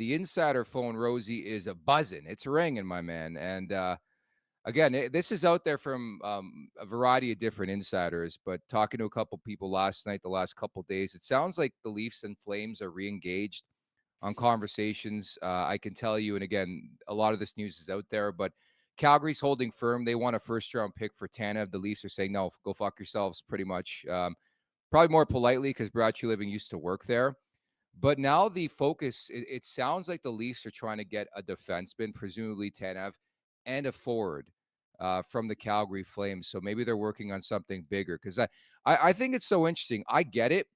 the insider phone, Rosie, is a buzzing. It's ringing, my man. And again, this is out there from a variety of different insiders, but talking to a couple people last night, the last couple days, it sounds like the Leafs and Flames are re-engaged on conversations. I can tell you, and again, a lot of this news is out there, but Calgary's holding firm. They want a first-round pick for Tanev. The Leafs are saying, no, go fuck yourselves, pretty much. Probably more politely because Brad Treliving used to work there. But now the focus, it sounds like the Leafs are trying to get a defenseman, presumably Tanev, and a forward from the Calgary Flames. So maybe they're working on something bigger because I think it's so interesting. I get it.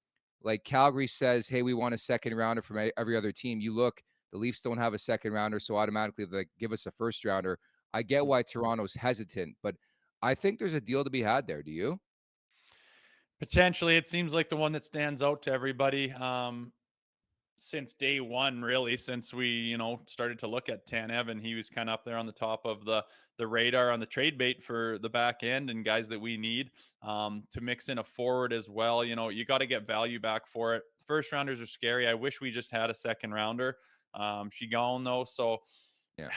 Like Calgary says, hey, we want a second rounder from every other team. You look, the Leafs don't have a second rounder, so automatically they give us a first rounder. I get why Toronto's hesitant, but I think there's a deal to be had there. Do you? Potentially, it seems like the one that stands out to everybody. Since day one, really, since we, started to look at Tanev, and he was kind of up there on the top of the radar on the trade bait for the back end and guys that we need to mix in a forward as well. You got to get value back for it. First rounders are scary. I wish we just had a second rounder. She gone though, so Yeah.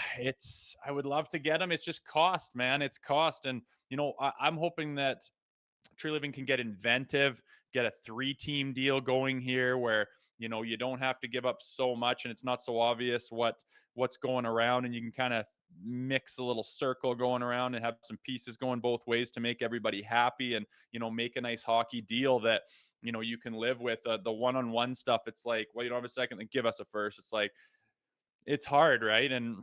I would love to get him. It's just cost, man. It's cost, and I'm hoping that Treliving can get inventive, get a 3-team deal going here where you don't have to give up so much and it's not so obvious what's going around, and you can kind of mix a little circle going around and have some pieces going both ways to make everybody happy and make a nice hockey deal that you can live with. The one-on-one stuff, it's like, well, you don't have a second, then give us a first. It's like, it's hard, right? And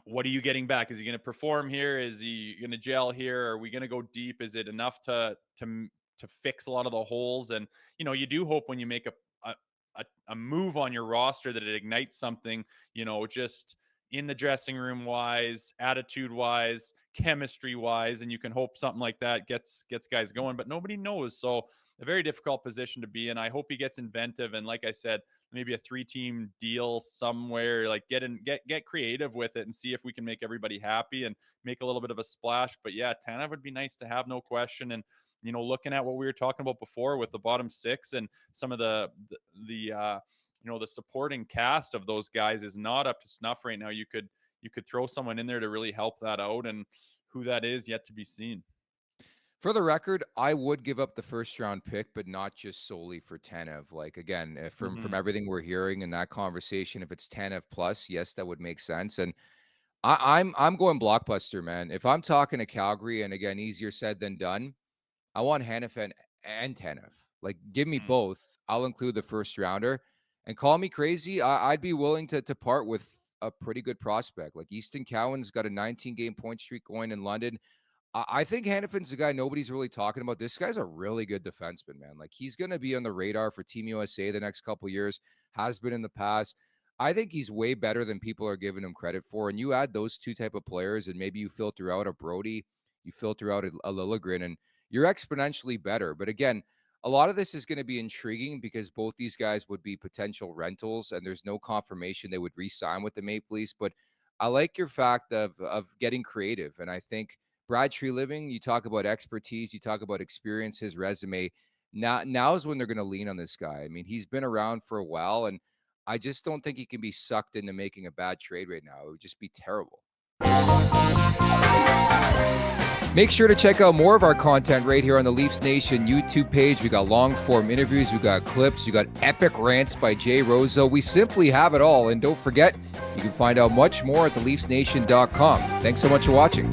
what are you getting back? Is he going to perform here? Is he going to gel here? Are we going to go deep? Is it enough to fix a lot of the holes? And you do hope when you make a move on your roster that it ignites something, just in the dressing room wise, attitude wise, chemistry wise, and you can hope something like that gets guys going, but nobody knows. So a very difficult position to be in. I hope he gets inventive, and like I said, maybe a 3-team deal somewhere, like get creative with it and see if we can make everybody happy and make a little bit of a splash. But yeah, Tanev would be nice to have, no question. And looking at what we were talking about before with the bottom 6 and some of the supporting cast of those guys is not up to snuff right now. You could throw someone in there to really help that out, and who that is yet to be seen. For the record, I would give up the first-round pick, but not just solely for Tanev. Like, again, from everything we're hearing in that conversation, if it's Tanev plus, yes, that would make sense. And I'm going blockbuster, man. If I'm talking to Calgary, and again, easier said than done, I want Hanifin and Tanev. Like, give me both. I'll include the first rounder. And call me crazy, I'd be willing to part with a pretty good prospect. Like, Easton Cowan's got a 19-game point streak going in London. I think Hanifin's a guy nobody's really talking about. This guy's a really good defenseman, man. Like, he's going to be on the radar for Team USA the next couple of years, has been in the past. I think he's way better than people are giving him credit for. And you add those two type of players, and maybe you filter out a Brody, you filter out a Liljegren, and you're exponentially better. But again, a lot of this is going to be intriguing because both these guys would be potential rentals, and there's no confirmation they would re-sign with the Maple Leafs. But I like your fact of getting creative, and I think Brad Treliving, you talk about expertise, you talk about experience, his resume. Now is when they're going to lean on this guy. I mean, he's been around for a while, and I just don't think he can be sucked into making a bad trade right now. It would just be terrible. Make sure to check out more of our content right here on the Leafs Nation YouTube page. We got long-form interviews, we got clips, we got epic rants by Jay Rosehill. We simply have it all. And don't forget, you can find out much more at theleafsnation.com. Thanks so much for watching.